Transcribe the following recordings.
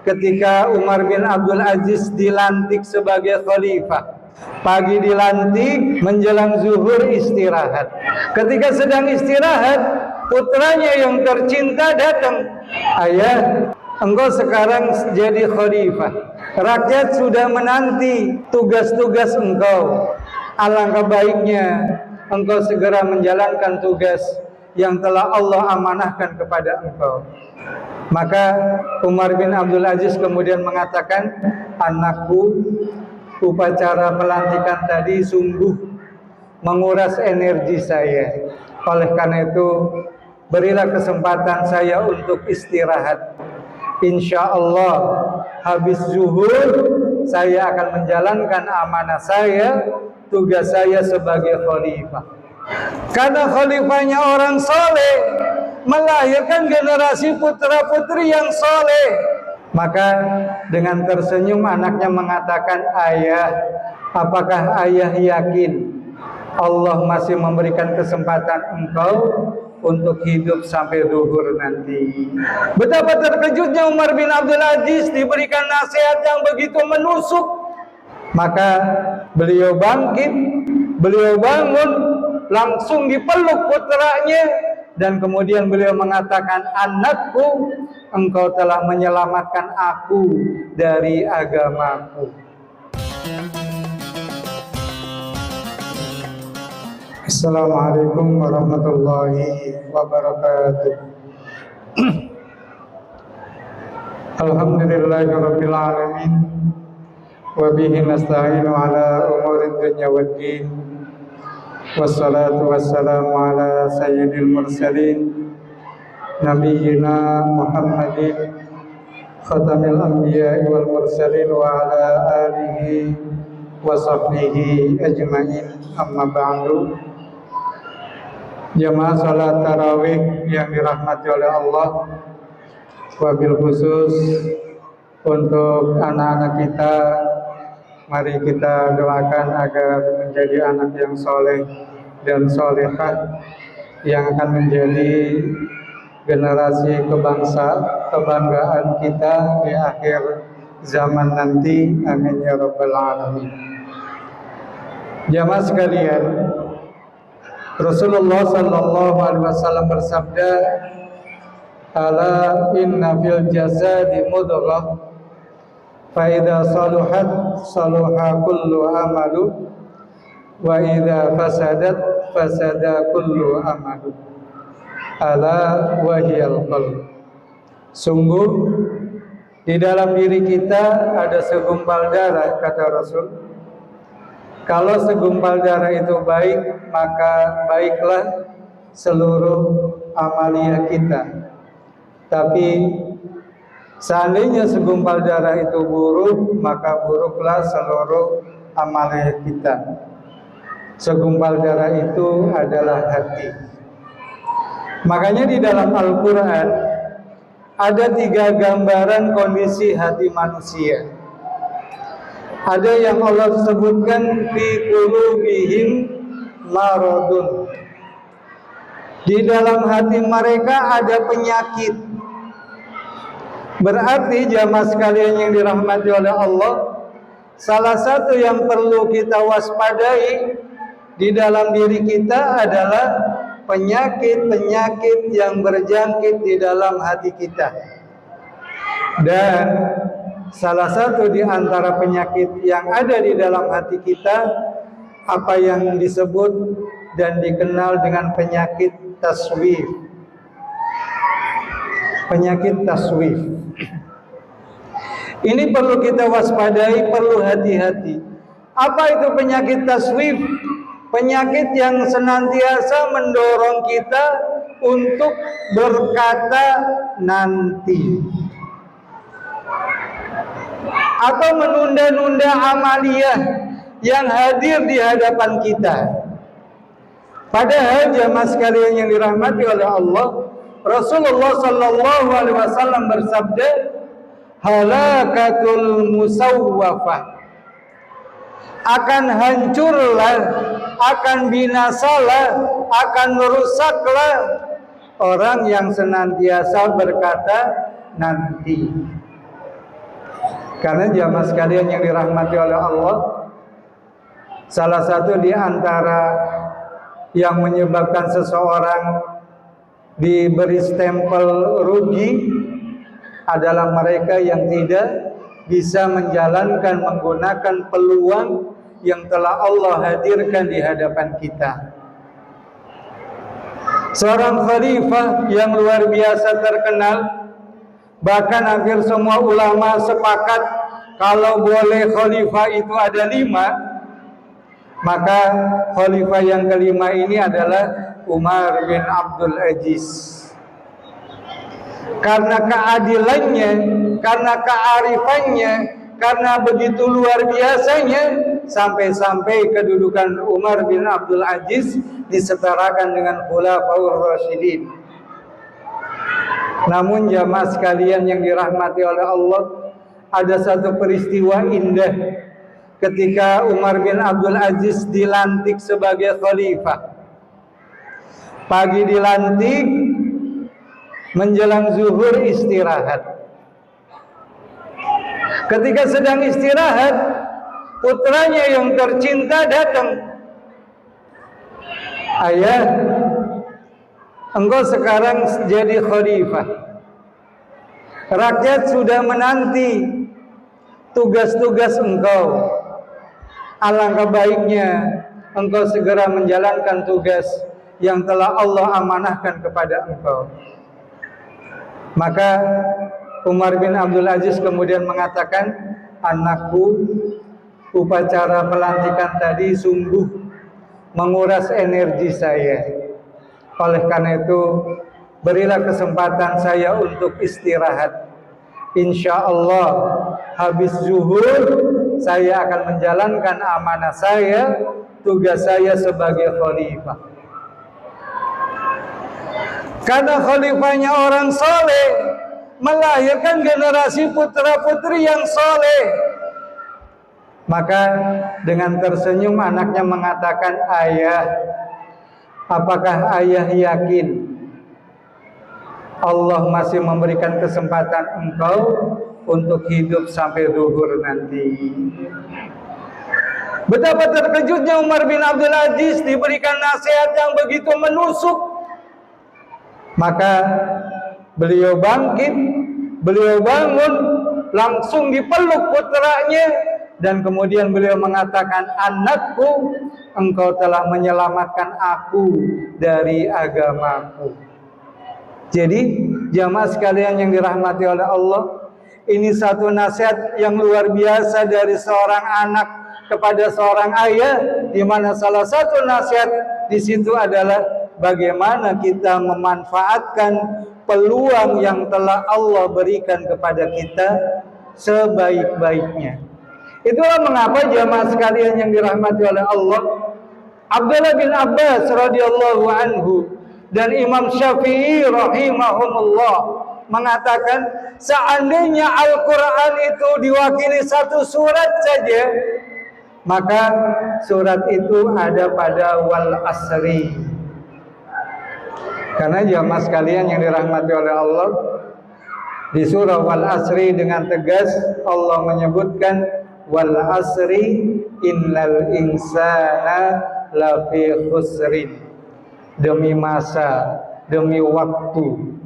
ketika Umar bin Abdul Aziz dilantik sebagai khalifah. Pagi dilantik, menjelang zuhur istirahat. Ketika sedang istirahat, putranya yang tercinta datang. Ayah, engkau sekarang jadi khalifah. Rakyat sudah menanti tugas-tugas engkau. Alangkah baiknya engkau segera menjalankan tugas yang telah Allah amanahkan kepada engkau. Maka Umar bin Abdul Aziz kemudian mengatakan, anakku, upacara pelantikan tadi sungguh menguras energi saya. Oleh karena itu, berilah kesempatan saya untuk istirahat. Insya Allah habis zuhur saya akan menjalankan amanah saya, tugas saya sebagai khalifah. Karena khalifahnya orang soleh, melahirkan generasi putra-putri yang soleh. Maka dengan tersenyum anaknya mengatakan, ayah, apakah ayah yakin Allah masih memberikan kesempatan engkau untuk hidup sampai zuhur nanti? Betapa terkejutnya Umar bin Abdul Aziz diberikan nasihat yang begitu menusuk. Maka beliau bangkit, beliau bangun, langsung dipeluk putranya, dan kemudian beliau mengatakan, anakku, engkau telah menyelamatkan aku dari agamaku. Assalamualaikum warahmatullahi wabarakatuh. Alhamdulillahirabbil alamin wa bihi nasta'inu ala umuri dunya waddin. Wassalatu wassalamu ala sayyidil mursalin nabiyyina Muhammadin khatamil anbiya'i wal mursalin wa ala alihi wa sahbihi ajma'in, amma ba'du. Jamaah salat tarawih yang dirahmati oleh Allah, wabil khusus untuk anak-anak kita, mari kita doakan agar menjadi anak yang soleh dan solehah, yang akan menjadi generasi kebanggaan kita di akhir zaman nanti. Amin ya rabbal alamin. Jamaah sekalian, Rasulullah sallallahu alaihi wasallam bersabda, ala inna fil jasadi mudghah fa idza saluhat saluha kullu amalu wa idza fasadat fasada kullu amalu ala wahiyal qalb. Sungguh di dalam diri kita ada segumpal darah, kata Rasul. Kalau segumpal darah itu baik, maka baiklah seluruh amalia kita. Tapi seandainya segumpal darah itu buruk, maka buruklah seluruh amalia kita. Segumpal darah itu adalah hati. Makanya di dalam Al-Quran ada 3 gambaran kondisi hati manusia. Ada yang Allah sebutkan fi qulubihim maradun. Di dalam hati mereka ada penyakit. Berarti jamaah sekalian yang dirahmati oleh Allah, salah satu yang perlu kita waspadai di dalam diri kita adalah penyakit-penyakit yang berjangkit di dalam hati kita. Dan salah satu di antara penyakit yang ada di dalam hati kita, apa yang disebut dan dikenal dengan penyakit taswif. Penyakit taswif ini perlu kita waspadai, perlu hati-hati. Apa itu penyakit taswif? Penyakit yang senantiasa mendorong kita untuk berkata nanti, atau menunda-nunda amaliyah yang hadir di hadapan kita. Padahal jamaah sekalian yang dirahmati oleh Allah, Rasulullah sallallahu alaihi wasallam bersabda, halakatul musawwafah, akan hancurlah, akan binasalah, akan merusaklah orang yang senantiasa berkata nanti. Karena jamaah sekalian yang dirahmati oleh Allah, salah satu di antara yang menyebabkan seseorang diberi stempel rugi adalah mereka yang tidak bisa menjalankan, menggunakan peluang yang telah Allah hadirkan di hadapan kita. Seorang khalifah yang luar biasa terkenal, bahkan hampir semua ulama sepakat kalau boleh khalifah itu ada 5, maka khalifah yang kelima ini adalah Umar bin Abdul Aziz. Karena keadilannya, karena kearifannya, karena begitu luar biasanya, sampai-sampai kedudukan Umar bin Abdul Aziz disetarakan dengan Khulafaur Rasyidin. Namun jamaah sekalian yang dirahmati oleh Allah, ada satu peristiwa indah ketika Umar bin Abdul Aziz dilantik sebagai khalifah. Pagi dilantik, menjelang zuhur istirahat. Ketika sedang istirahat, putranya yang tercinta datang. Ayah, engkau sekarang jadi khalifah. Rakyat sudah menanti tugas-tugas engkau. Alangkah baiknya engkau segera menjalankan tugas yang telah Allah amanahkan kepada engkau. Maka Umar bin Abdul Aziz kemudian mengatakan, anakku, upacara pelantikan tadi sungguh menguras energi saya. Oleh karena itu, berilah kesempatan saya untuk istirahat. Insya Allah habis zuhur saya akan menjalankan amanah saya, tugas saya sebagai khalifah. Karena khalifahnya orang soleh, melahirkan generasi putra-putri yang soleh. Maka dengan tersenyum anaknya mengatakan, ayah, apakah ayah yakin Allah masih memberikan kesempatan engkau untuk hidup sampai zuhur nanti? Betapa terkejutnya Umar bin Abdul Aziz diberikan nasihat yang begitu menusuk. Maka beliau bangkit, beliau bangun, langsung dipeluk putranya, dan kemudian beliau mengatakan, anakku, engkau telah menyelamatkan aku dari agamaku. Jadi jamaah sekalian yang dirahmati oleh Allah, ini satu nasihat yang luar biasa dari seorang anak kepada seorang ayah, di mana salah satu nasihat di situ adalah bagaimana kita memanfaatkan peluang yang telah Allah berikan kepada kita sebaik-baiknya. Itulah mengapa jamaah sekalian yang dirahmati oleh Allah, Abdullah bin Abbas radhiyallahu anhu dan Imam Syafi'i rahimahumullah mengatakan, seandainya Al-Quran itu diwakili satu surat saja, maka surat itu ada pada wal asri. Karena jamaah sekalian yang dirahmati oleh Allah, di surah wal asri dengan tegas Allah menyebutkan, wal asri innal insana lafi khusrin. Demi masa, demi waktu.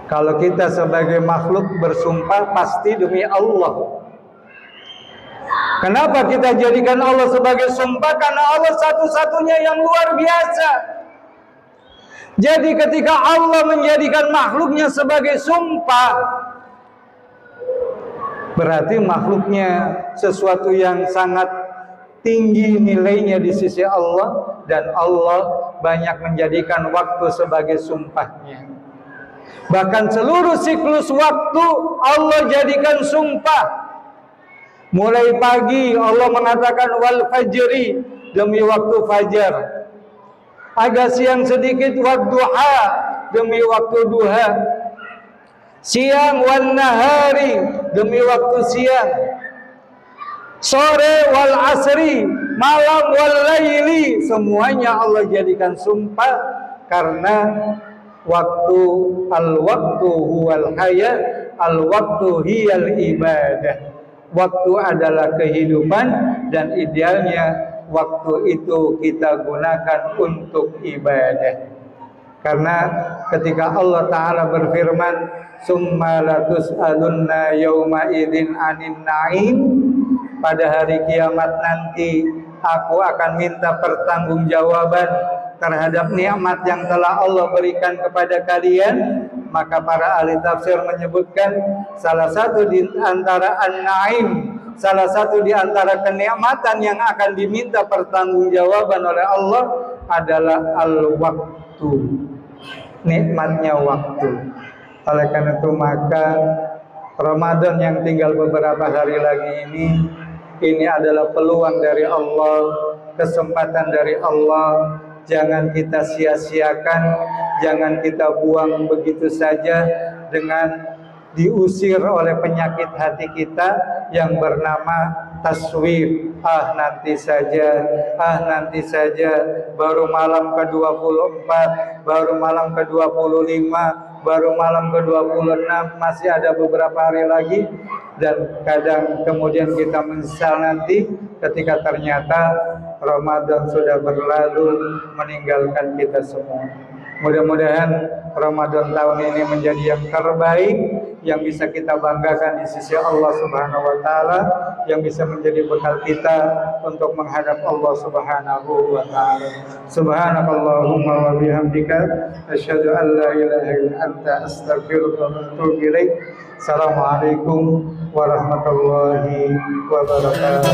Kalau kita sebagai makhluk bersumpah pasti demi Allah. Kenapa kita jadikan Allah sebagai sumpah? Karena Allah satu-satunya yang luar biasa. Jadi ketika Allah menjadikan makhluknya sebagai sumpah, berarti makhluknya sesuatu yang sangat tinggi nilainya di sisi Allah, dan Allah banyak menjadikan waktu sebagai sumpahnya. Bahkan seluruh siklus waktu Allah jadikan sumpah. Mulai pagi Allah mengatakan wal fajri, demi waktu fajar. Agak siang sedikit wadduha, demi waktu duha. Siang wal nahari, demi waktu siang. Sore wal asri, malam wal laili, semuanya Allah jadikan sumpah. Karena waktu, al-waktu huwal haya, al-waktu hiyal ibadah. Waktu adalah kehidupan dan idealnya waktu itu kita gunakan untuk ibadah. Karena ketika Allah Ta'ala berfirman, summa latus'alunna yawma idzin 'anin na'im, pada hari kiamat nanti aku akan minta pertanggungjawaban terhadap nikmat yang telah Allah berikan kepada kalian. Maka para ahli tafsir menyebutkan salah satu di antara an-na'im, salah satu di antara kenikmatan yang akan diminta pertanggungjawaban oleh Allah adalah al-waktu, nikmatnya waktu. Oleh karena itu maka Ramadan yang tinggal beberapa hari lagi ini adalah peluang dari Allah, kesempatan dari Allah. Jangan kita sia-siakan, jangan kita buang begitu saja dengan diusir oleh penyakit hati kita yang bernama taswif. Nanti saja, baru malam ke-24, baru malam ke-25, baru malam ke-26, masih ada beberapa hari lagi. Dan kadang kemudian kita menyesal nanti ketika ternyata Ramadan sudah berlalu meninggalkan kita semua. Mudah-mudahan Ramadan tahun ini menjadi yang terbaik, yang bisa kita banggakan di sisi Allah Subhanahu wa taala, yang bisa menjadi bekal kita untuk menghadap Allah Subhanahu wa taala. Subhanakallahumma wa bihamdika asyhadu an la ilaha illa anta astaghfiruka wa atubu ilaik. Assalamualaikum warahmatullahi wabarakatuh.